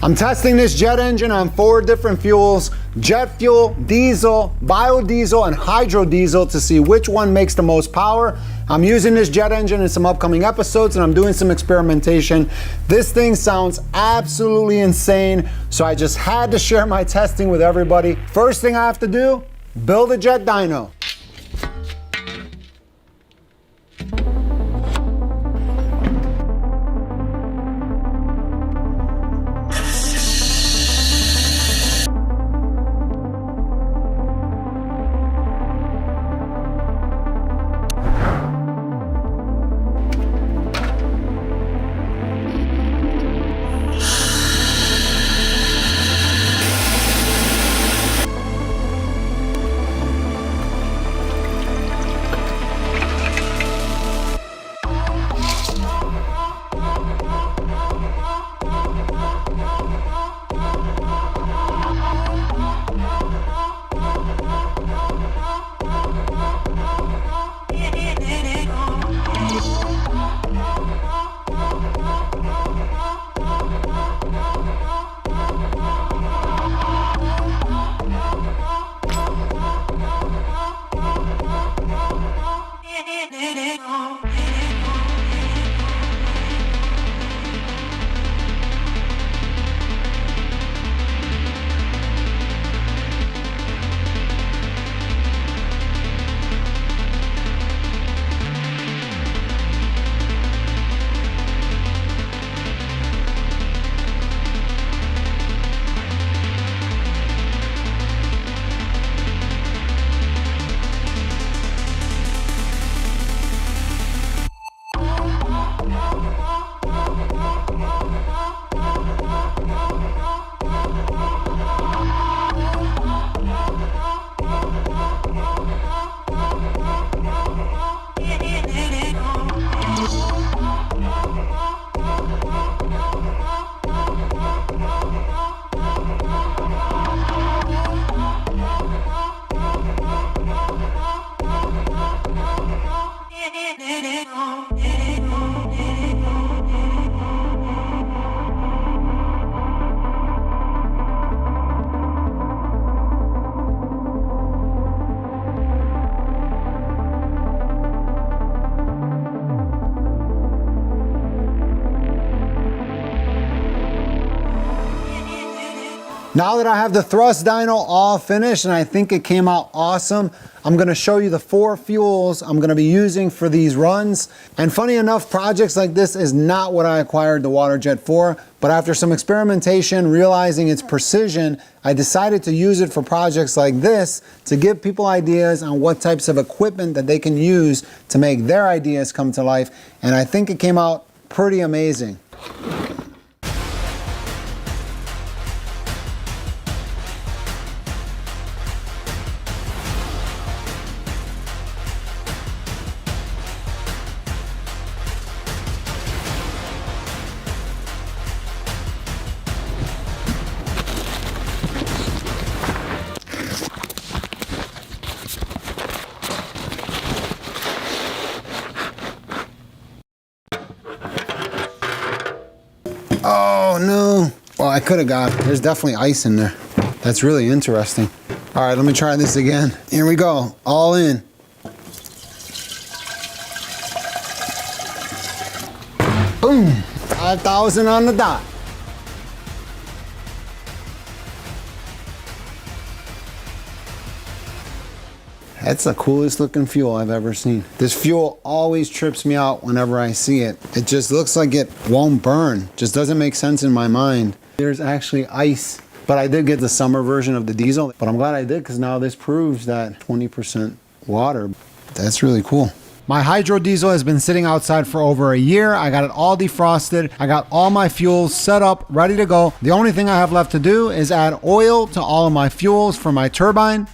I'm testing this jet engine on 4 different fuels: jet fuel, diesel, biodiesel, and hydrodiesel, to see which one makes the most power. I'm using this jet engine in some upcoming episodes, and I'm doing some experimentation. This thing sounds absolutely insane, so I just had to share my testing with everybody. First thing I have to do, build a jet dyno. Now that I have the thrust dyno all finished, and I think it came out awesome, I'm gonna show you the 4 fuels I'm gonna be using for these runs. And funny enough, projects like this is not what I acquired the water jet for, but after some experimentation, realizing its precision, I decided to use it for projects like this to give people ideas on what types of equipment that they can use to make their ideas come to life. And I think it came out pretty amazing. Oh no. Well, I could have got, there's definitely ice in there. That's really interesting. All right, let me try this again. Here we go, all in. Boom, 5,000 on the dot. That's the coolest looking fuel I've ever seen. This fuel always trips me out whenever I see it. It just looks like it won't burn. Just doesn't make sense in my mind. There's actually ice, but I did get the summer version of the diesel, but I'm glad I did, because now this proves that 20% water. That's really cool. My hydrodiesel has been sitting outside for over a year. I got it all defrosted. I got all my fuels set up, ready to go. The only thing I have left to do is add oil to all of my fuels for my turbine.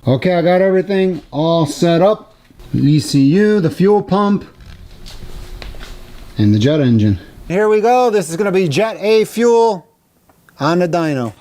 Okay, I got everything all set up. The ECU, the fuel pump, and the jet engine. Here we go. This is going to be Jet A fuel on the dyno.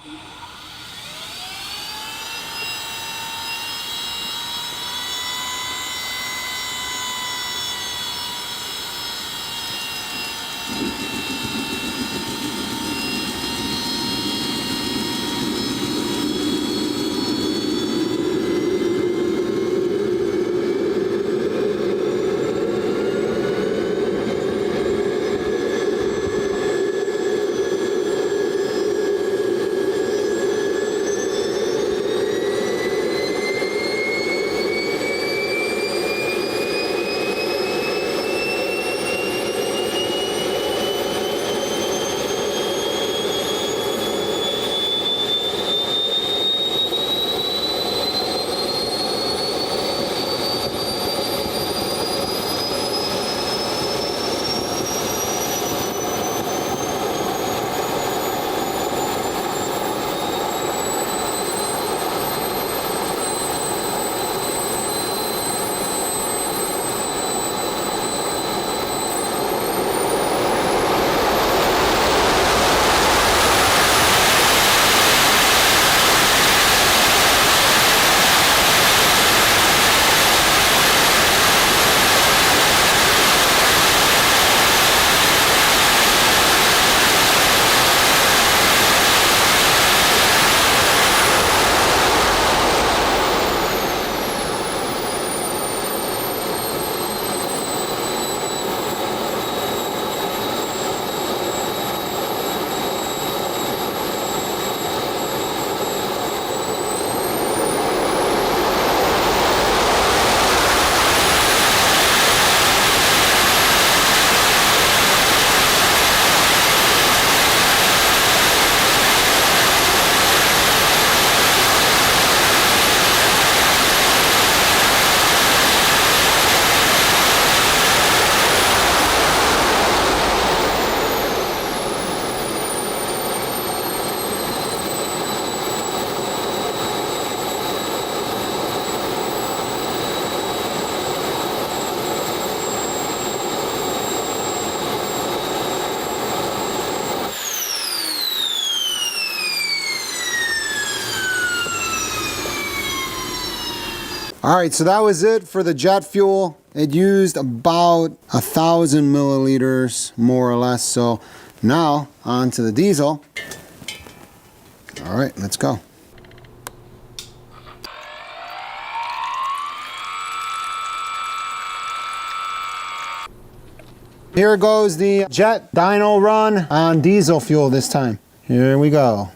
All right, so that was it for the jet fuel. It used about 1,000 milliliters, more or less. So now on to the diesel. All right, let's go. Here goes the jet dyno run on diesel fuel this time. Here we go.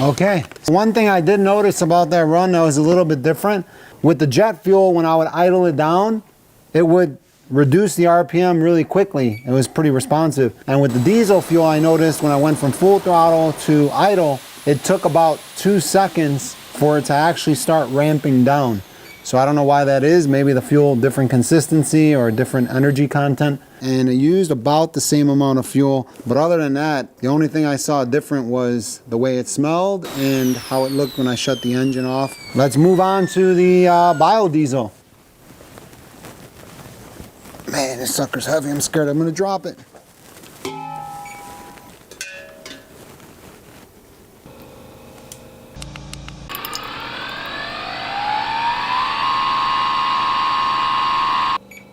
Okay, one thing I did notice about that run that was a little bit different. With the jet fuel, when I would idle it down, it would reduce the RPM really quickly. It was pretty responsive. And with the diesel fuel, I noticed when I went from full throttle to idle, it took about 2 seconds for it to actually start ramping down. So I don't know why that is. Maybe the fuel, different consistency or different energy content. And it used about the same amount of fuel. But other than that, the only thing I saw different was the way it smelled and how it looked when I shut the engine off. Let's move on to the biodiesel. Man, this sucker's heavy. I'm scared I'm gonna drop it.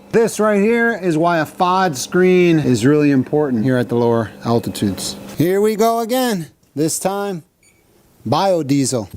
This right here is why a FOD screen is really important here at the lower altitudes. Here we go again. This time, biodiesel.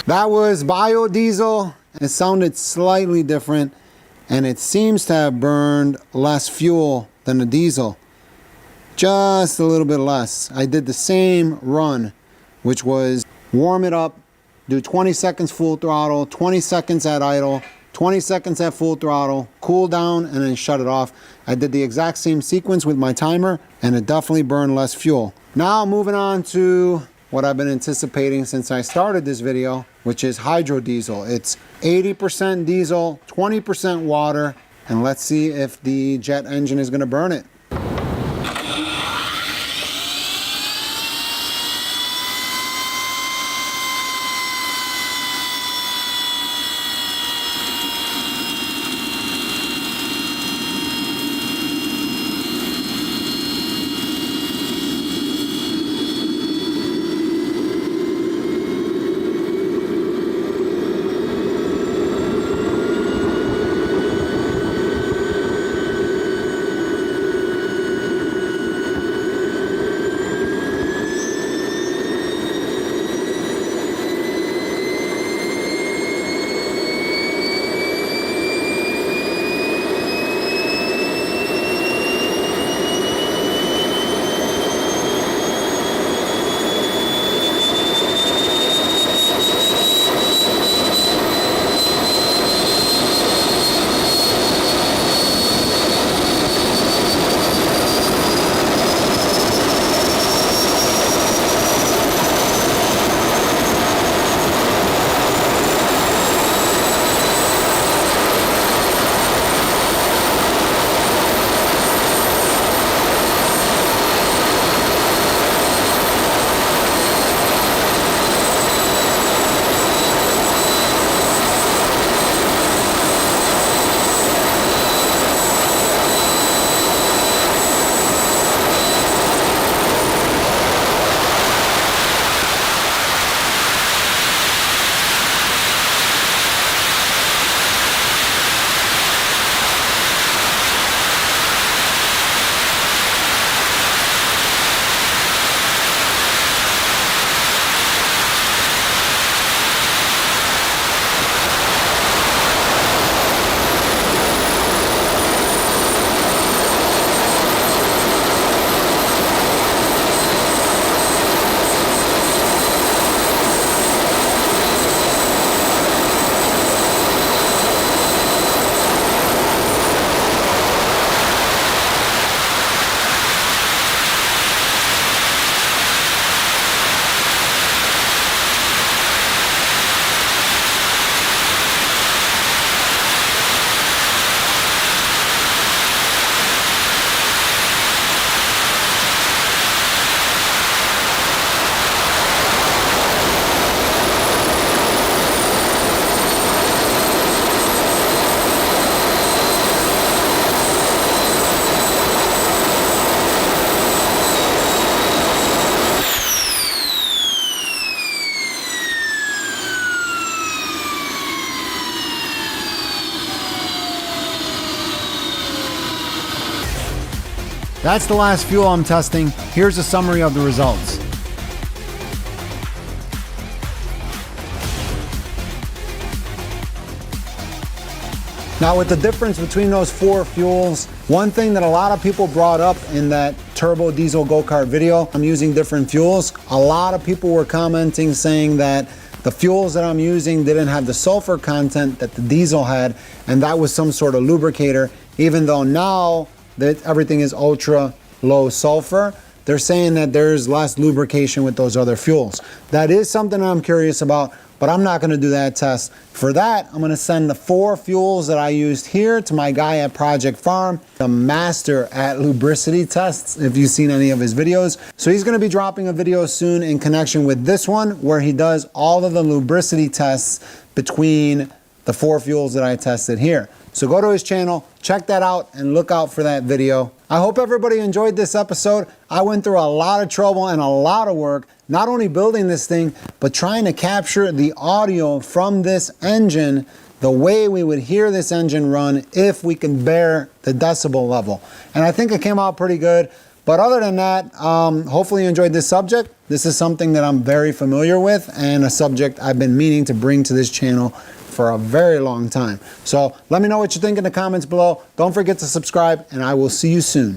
That was biodiesel. It sounded slightly different, and it seems to have burned less fuel than the diesel. Just a little bit less. I did the same run, which was warm it up, do 20 seconds full throttle, 20 seconds at idle, 20 seconds at full throttle, cool down, and then shut it off. I did the exact same sequence with my timer, and it definitely burned less fuel. Now moving on to what I've been anticipating since I started this video, which is hydrodiesel. It's 80% diesel, 20% water, and let's see if the jet engine is gonna burn it. That's the last fuel I'm testing. Here's a summary of the results. Now with the difference between those four fuels, one thing that a lot of people brought up in that turbo diesel go-kart video, I'm using different fuels. A lot of people were commenting saying that the fuels that I'm using didn't have the sulfur content that the diesel had, and that was some sort of lubricator, even though now that everything is ultra low sulfur, they're saying that there's less lubrication with those other fuels. That is something I'm curious about, but I'm not gonna do that test. For that, I'm gonna send the 4 fuels that I used here to my guy at Project Farm, the master at lubricity tests, if you've seen any of his videos. So he's gonna be dropping a video soon in connection with this one, where he does all of the lubricity tests between the 4 fuels that I tested here. So go to his channel, check that out, and look out for that video. I hope everybody enjoyed this episode. I went through a lot of trouble and a lot of work, not only building this thing, but trying to capture the audio from this engine the way we would hear this engine run if we can bear the decibel level. And I think it came out pretty good, But other than that, hopefully you enjoyed this subject. This is something that I'm very familiar with and a subject I've been meaning to bring to this channel for a very long time. So let me know what you think in the comments below. Don't forget to subscribe, and I will see you soon.